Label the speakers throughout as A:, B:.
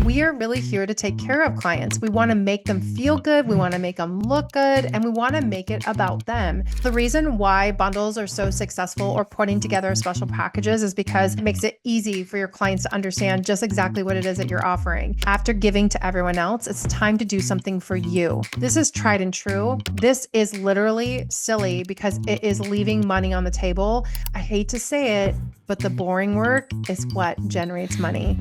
A: We are really here to take care of clients. We want to make them feel good. We want to make them look good, and we want to make it about them. The reason why bundles are so successful or putting together special packages is because it makes it easy for your clients to understand just exactly what it is that you're offering. After giving to everyone else, it's time to do something for you. This is tried and true. This is literally silly because it is leaving money on the table. I hate to say it, but the boring work is what generates money.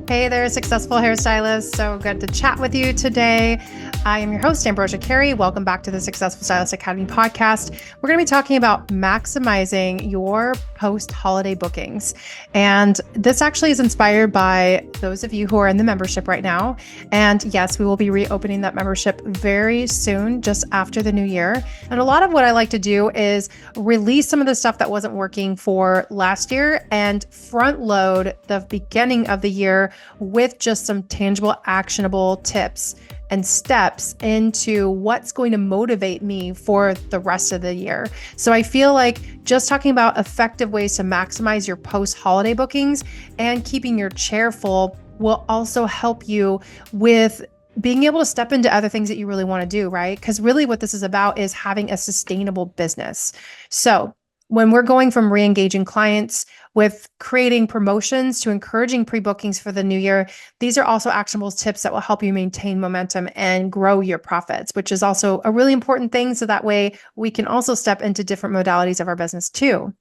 A: Hey there, successful hairstylist. So good to chat with you today. I am your host, Ambrosia Carey. Welcome back to the Successful Stylist Academy podcast. We're going to be talking about maximizing your post-holiday bookings. And this actually is inspired by those of you who are in the membership right now. And yes, we will be reopening that membership very soon, just after the new year. And a lot of what I like to do is release some of the stuff that wasn't working for last year and front load the beginning of the year with just some tangible, actionable tips and steps into what's going to motivate me for the rest of the year. So I feel like just talking about effective ways to maximize your post-holiday bookings and keeping your chair full will also help you with being able to step into other things that you really want to do, right? Because really what this is about is having a sustainable business. So when we're going from re-engaging clients with creating promotions to encouraging pre-bookings for the new year, these are also actionable tips that will help you maintain momentum and grow your profits, which is also a really important thing. So that way we can also step into different modalities of our business too.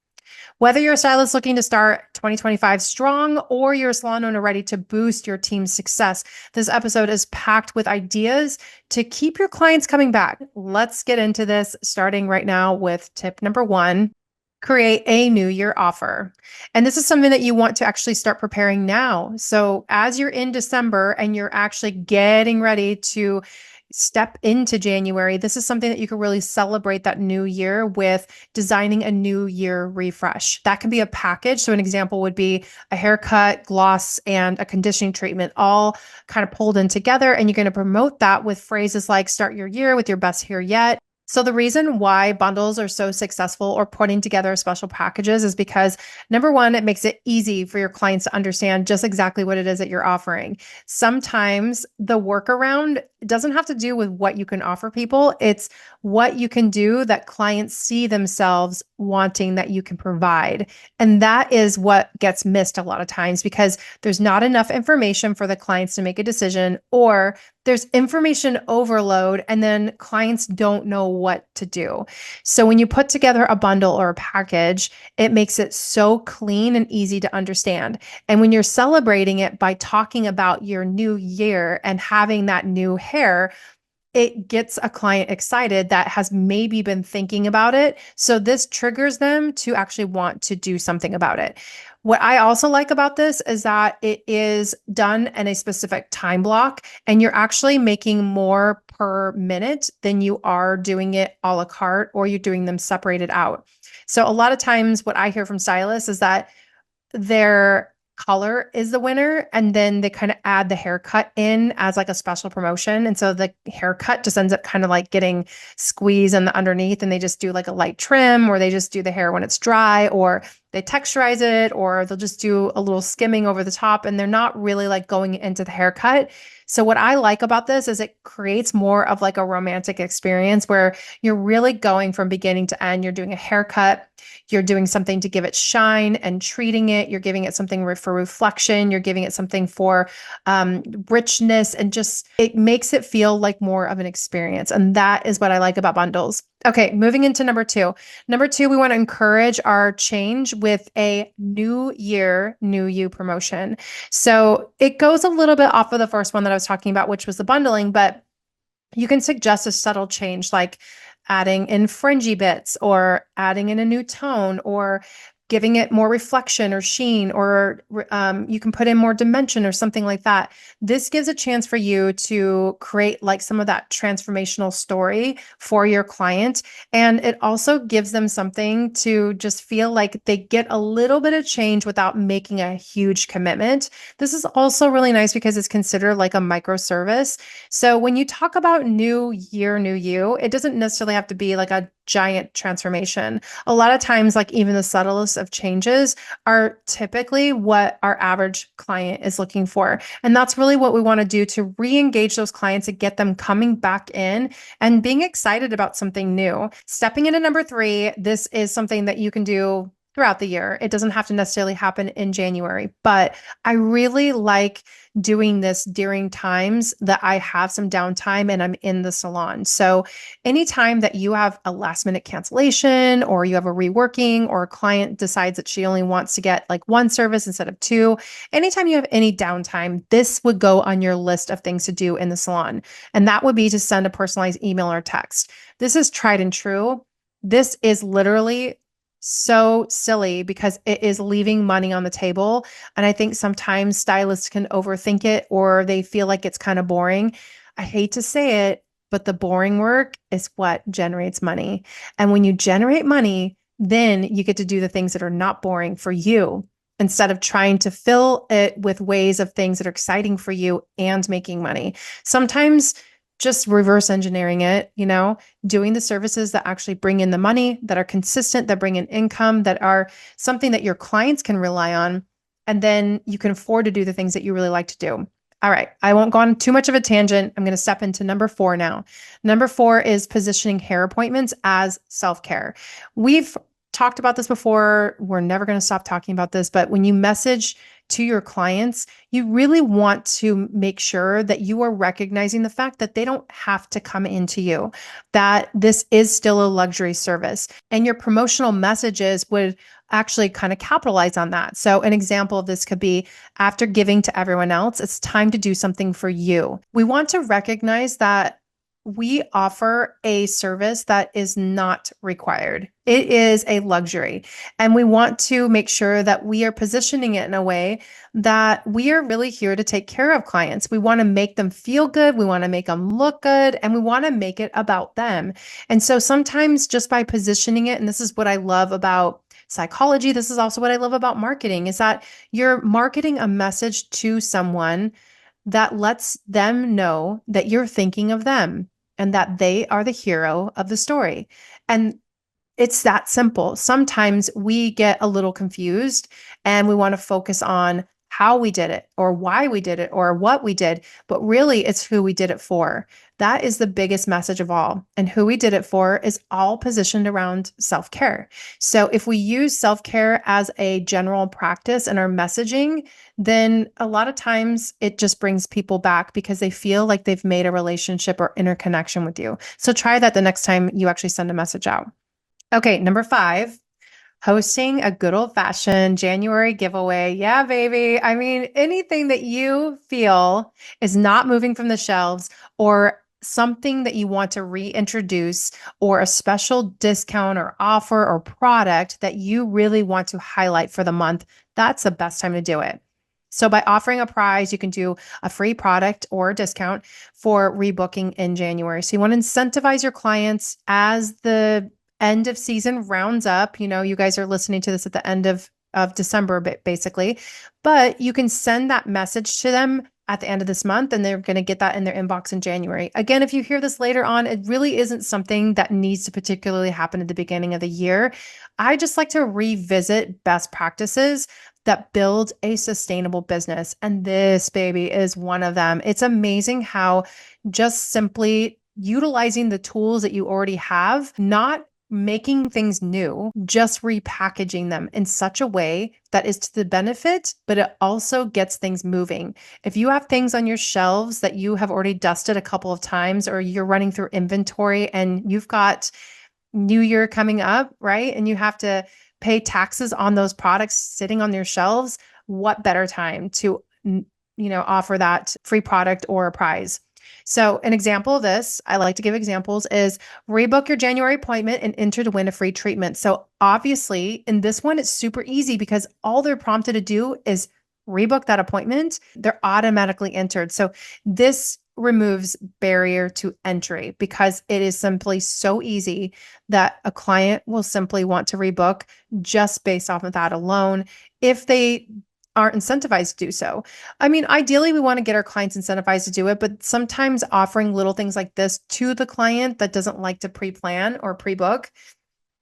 A: Whether you're a stylist looking to start 2025 strong or you're a salon owner ready to boost your team's success, this episode is packed with ideas to keep your clients coming back. Let's get into this, starting right now with tip number 1. Create a new year offer. And this is something that you want to actually start preparing now. So as you're in December and you're actually getting ready to step into January, this is something that you can really celebrate that new year with designing a new year refresh. That can be a package. So an example would be a haircut, gloss, and a conditioning treatment all kind of pulled in together. And you're going to promote that with phrases like start your year with your best hair yet. So the reason why bundles are so successful or putting together special packages is because number one, it makes it easy for your clients to understand just exactly what it is that you're offering. Sometimes the workaround doesn't have to do with what you can offer people. It's what you can do that clients see themselves wanting that you can provide. And that is what gets missed a lot of times because there's not enough information for the clients to make a decision, or there's information overload and then clients don't know what to do. So when you put together a bundle or a package, it makes it so clean and easy to understand. And when you're celebrating it by talking about your new year and having that new hair, it gets a client excited that has maybe been thinking about it. So this triggers them to actually want to do something about it. What I also like about this is that it is done in a specific time block and you're actually making more per minute than you are doing it a la carte or you're doing them separated out. So a lot of times what I hear from stylists is that their color is the winner, and then they kind of add the haircut in as like a special promotion. And so the haircut just ends up kind of like getting squeezed on the underneath, and they just do like a light trim, or they just do the hair when it's dry, or they texturize it, or they'll just do a little skimming over the top, and they're not really like going into the haircut. So what I like about this is it creates more of like a romantic experience where you're really going from beginning to end. You're doing a haircut, you're doing something to give it shine and treating it. You're giving it something for reflection. You're giving it something for richness, and just it makes it feel like more of an experience. And that is what I like about bundles. Okay, moving into number 2. Number 2, we want to encourage our change with a new year, new you promotion. So it goes a little bit off of the first one that I was talking about, which was the bundling, but you can suggest a subtle change like adding in fringy bits or adding in a new tone or giving it more reflection or sheen, or you can put in more dimension or something like that. This gives a chance for you to create like some of that transformational story for your client. And it also gives them something to just feel like they get a little bit of change without making a huge commitment. This is also really nice because it's considered like a microservice. So when you talk about new year, new you, it doesn't necessarily have to be like a giant transformation. A lot of times, like even the subtlest of changes are typically what our average client is looking for. And that's really what we want to do to re-engage those clients and get them coming back in and being excited about something new. Stepping into number 3, this is something that you can do throughout the year. It doesn't have to necessarily happen in January, but I really like doing this during times that I have some downtime and I'm in the salon. So anytime that you have a last minute cancellation or you have a reworking or a client decides that she only wants to get like one service instead of two, anytime you have any downtime, this would go on your list of things to do in the salon. And that would be to send a personalized email or text. This is tried and true. This is literally so silly because it is leaving money on the table. And I think sometimes stylists can overthink it or they feel like it's kind of boring. I hate to say it, but the boring work is what generates money. And when you generate money, then you get to do the things that are not boring for you instead of trying to fill it with ways of things that are exciting for you and making money. Sometimes just reverse engineering it, doing the services that actually bring in the money, that are consistent, that bring in income, that are something that your clients can rely on. And then you can afford to do the things that you really like to do. All right. I won't go on too much of a tangent. I'm going to step into number 4 now. Number 4 is positioning hair appointments as self-care. We've talked about this before. We're never going to stop talking about this, but when you message to your clients, you really want to make sure that you are recognizing the fact that they don't have to come into you, that this is still a luxury service. And your promotional messages would actually kind of capitalize on that. So an example of this could be after giving to everyone else, it's time to do something for you. We want to recognize that we offer a service that is not required. It is a luxury. And we want to make sure that we are positioning it in a way that we are really here to take care of clients. We want to make them feel good. We want to make them look good. And we want to make it about them. And so sometimes just by positioning it, and this is what I love about psychology, this is also what I love about marketing, is that you're marketing a message to someone that lets them know that you're thinking of them and that they are the hero of the story. And it's that simple. Sometimes we get a little confused and we want to focus on how we did it or why we did it or what we did, but really it's who we did it for. That is the biggest message of all. And who we did it for is all positioned around self-care. So if we use self-care as a general practice in our messaging, then a lot of times it just brings people back because they feel like they've made a relationship or interconnection with you. So try that the next time you actually send a message out. Okay, number 5. Hosting a good old-fashioned January giveaway. Yeah, baby. I mean, anything that you feel is not moving from the shelves or something that you want to reintroduce or a special discount or offer or product that you really want to highlight for the month, that's the best time to do it. So by offering a prize, you can do a free product or a discount for rebooking in January. So you want to incentivize your clients as the end of season rounds up. You guys are listening to this at the end of December, basically, but you can send that message to them at the end of this month, and they're going to get that in their inbox in January. Again, if you hear this later on, it really isn't something that needs to particularly happen at the beginning of the year. I just like to revisit best practices that build a sustainable business. And this, baby, is one of them. It's amazing how just simply utilizing the tools that you already have, not making things new, just repackaging them in such a way that is to the benefit, but it also gets things moving. If you have things on your shelves that you have already dusted a couple of times, or you're running through inventory and you've got New Year coming up, right? And you have to pay taxes on those products sitting on your shelves, what better time to, offer that free product or a prize? So an example of this, I like to give examples, is rebook your January appointment and enter to win a free treatment. So obviously in this one, it's super easy because all they're prompted to do is rebook that appointment. They're automatically entered. So this removes barrier to entry because it is simply so easy that a client will simply want to rebook just based off of that alone. If they aren't incentivized to do so. I mean, ideally, we want to get our clients incentivized to do it, but sometimes offering little things like this to the client that doesn't like to pre-plan or pre-book,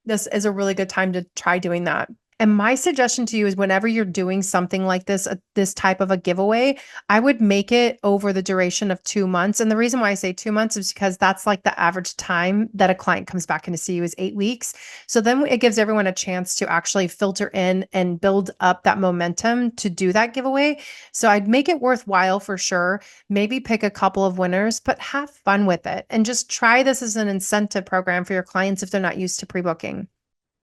A: this is a really good time to try doing that. And my suggestion to you is whenever you're doing something like this, this type of a giveaway, I would make it over the duration of 2 months. And the reason why I say 2 months is because that's like the average time that a client comes back in to see you is 8 weeks. So then it gives everyone a chance to actually filter in and build up that momentum to do that giveaway. So I'd make it worthwhile for sure. Maybe pick a couple of winners, but have fun with it and just try this as an incentive program for your clients if they're not used to pre-booking.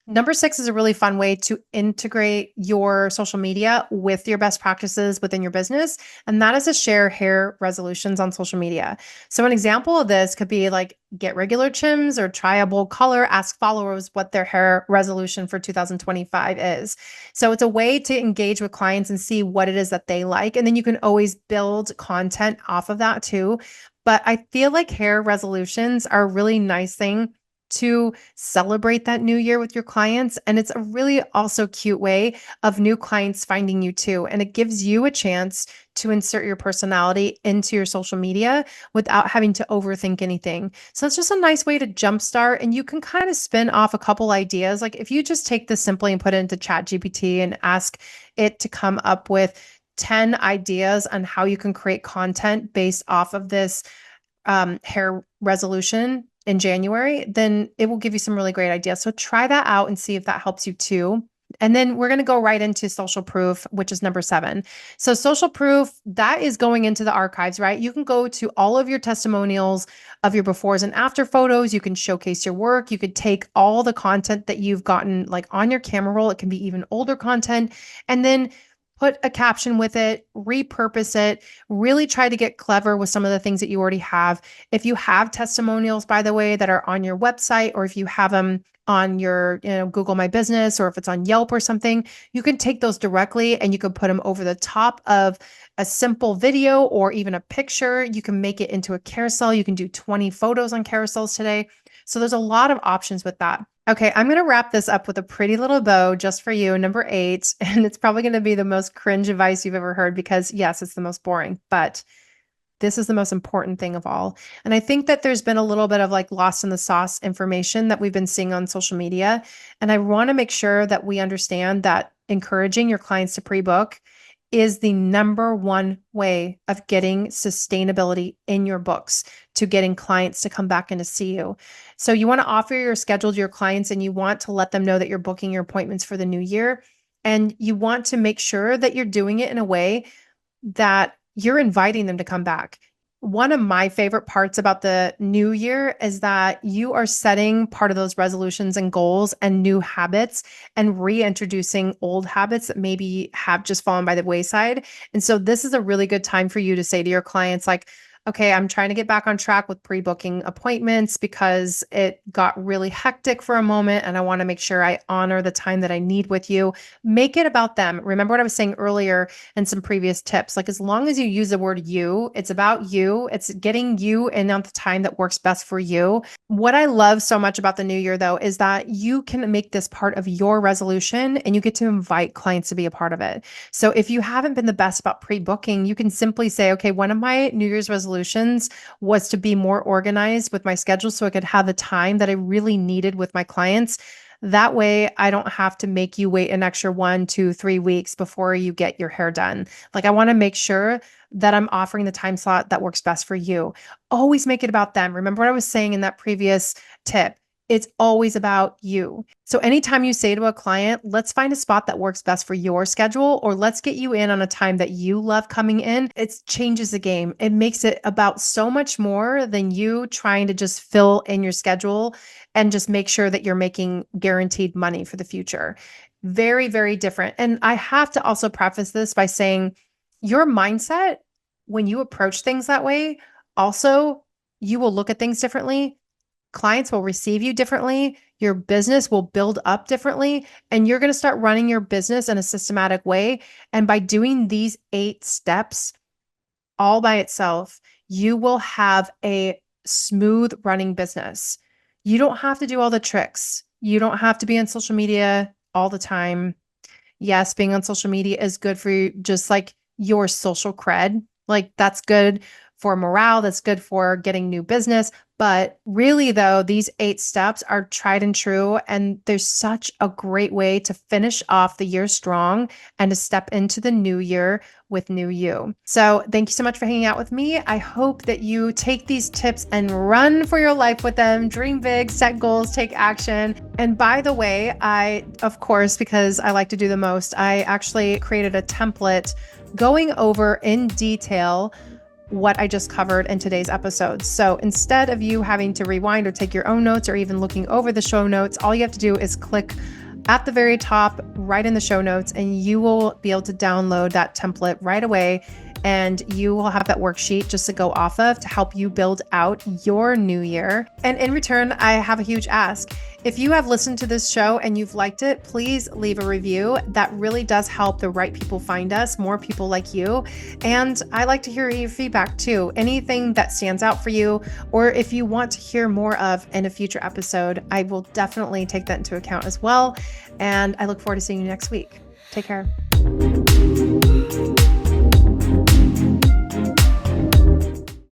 A: Number 6 is a really fun way to integrate your social media with your best practices within your business. And that is to share hair resolutions on social media. So an example of this could be like get regular trims or try a bold color, ask followers what their hair resolution for 2025 is. So it's a way to engage with clients and see what it is that they like. And then you can always build content off of that too. But I feel like hair resolutions are a really nice thing to celebrate that new year with your clients. And it's a really also cute way of new clients finding you too. And it gives you a chance to insert your personality into your social media without having to overthink anything. So it's just a nice way to jumpstart. And you can kind of spin off a couple ideas. Like if you just take this simply and put it into ChatGPT and ask it to come up with 10 ideas on how you can create content based off of this hair resolution in January, then it will give you some really great ideas. So try that out and see if that helps you too. And then we're going to go right into social proof, which is number 7. So social proof, that is going into the archives, right? You can go to all of your testimonials of your befores and after photos. You can showcase your work. You could take all the content that you've gotten like on your camera roll. It can be even older content. And then put a caption with it, repurpose it, really try to get clever with some of the things that you already have. If you have testimonials, by the way, that are on your website, or if you have them on your, Google My Business, or if it's on Yelp or something, you can take those directly and you can put them over the top of a simple video or even a picture. You can make it into a carousel. You can do 20 photos on carousels today. So there's a lot of options with that. Okay, I'm going to wrap this up with a pretty little bow just for you, number 8. And it's probably going to be the most cringe advice you've ever heard because, yes, it's the most boring, but this is the most important thing of all. And I think that there's been a little bit of like lost in the sauce information that we've been seeing on social media. And I want to make sure that we understand that encouraging your clients to pre-book is the number one way of getting sustainability in your books, to getting clients to come back and to see you. So you want to offer your schedule to your clients and you want to let them know that you're booking your appointments for the new year. And you want to make sure that you're doing it in a way that you're inviting them to come back. One of my favorite parts about the new year is that you are setting part of those resolutions and goals and new habits and reintroducing old habits that maybe have just fallen by the wayside. And so this is a really good time for you to say to your clients, like, okay, I'm trying to get back on track with pre-booking appointments because it got really hectic for a moment and I want to make sure I honor the time that I need with you. Make it about them. Remember what I was saying earlier in some previous tips. Like as long as you use the word you, it's about you. It's getting you in on the time that works best for you. What I love so much about the new year though is that you can make this part of your resolution and you get to invite clients to be a part of it. So if you haven't been the best about pre-booking, you can simply say, okay, one of my New Year's resolutions was to be more organized with my schedule so I could have the time that I really needed with my clients. That way, I don't have to make you wait an extra 1, 2, 3 weeks before you get your hair done. Like, I want to make sure that I'm offering the time slot that works best for you. Always make it about them. Remember what I was saying in that previous tip? It's always about you. So anytime you say to a client, let's find a spot that works best for your schedule, or let's get you in on a time that you love coming in, it changes the game. It makes it about so much more than you trying to just fill in your schedule and just make sure that you're making guaranteed money for the future. Very, very different. And I have to also preface this by saying your mindset, when you approach things that way, also, you will look at things differently. Clients will receive you differently. Your business will build up differently, and you're going to start running your business in a systematic way. And by doing these 8 steps all by itself, you will have a smooth running business. You don't have to do all the tricks. You don't have to be on social media all the time. Yes, being on social media is good for you, just like your social cred. Like that's good for morale, that's good for getting new business. But really, though, these 8 steps are tried and true. And there's such a great way to finish off the year strong and to step into the new year with new you. So, thank you so much for hanging out with me. I hope that you take these tips and run for your life with them. Dream big, set goals, take action. And by the way, of course, because I like to do the most, I actually created a template going over in detail what I just covered in today's episode. So instead of you having to rewind or take your own notes or even looking over the show notes, all you have to do is click at the very top, right in the show notes, and you will be able to download that template right away. And you will have that worksheet just to go off of to help you build out your new year. And in return, I have a huge ask. If you have listened to this show and you've liked it, please leave a review. That really does help the right people find us, more people like you. And I like to hear your feedback too. Anything that stands out for you, or if you want to hear more of in a future episode, I will definitely take that into account as well. And I look forward to seeing you next week. Take care.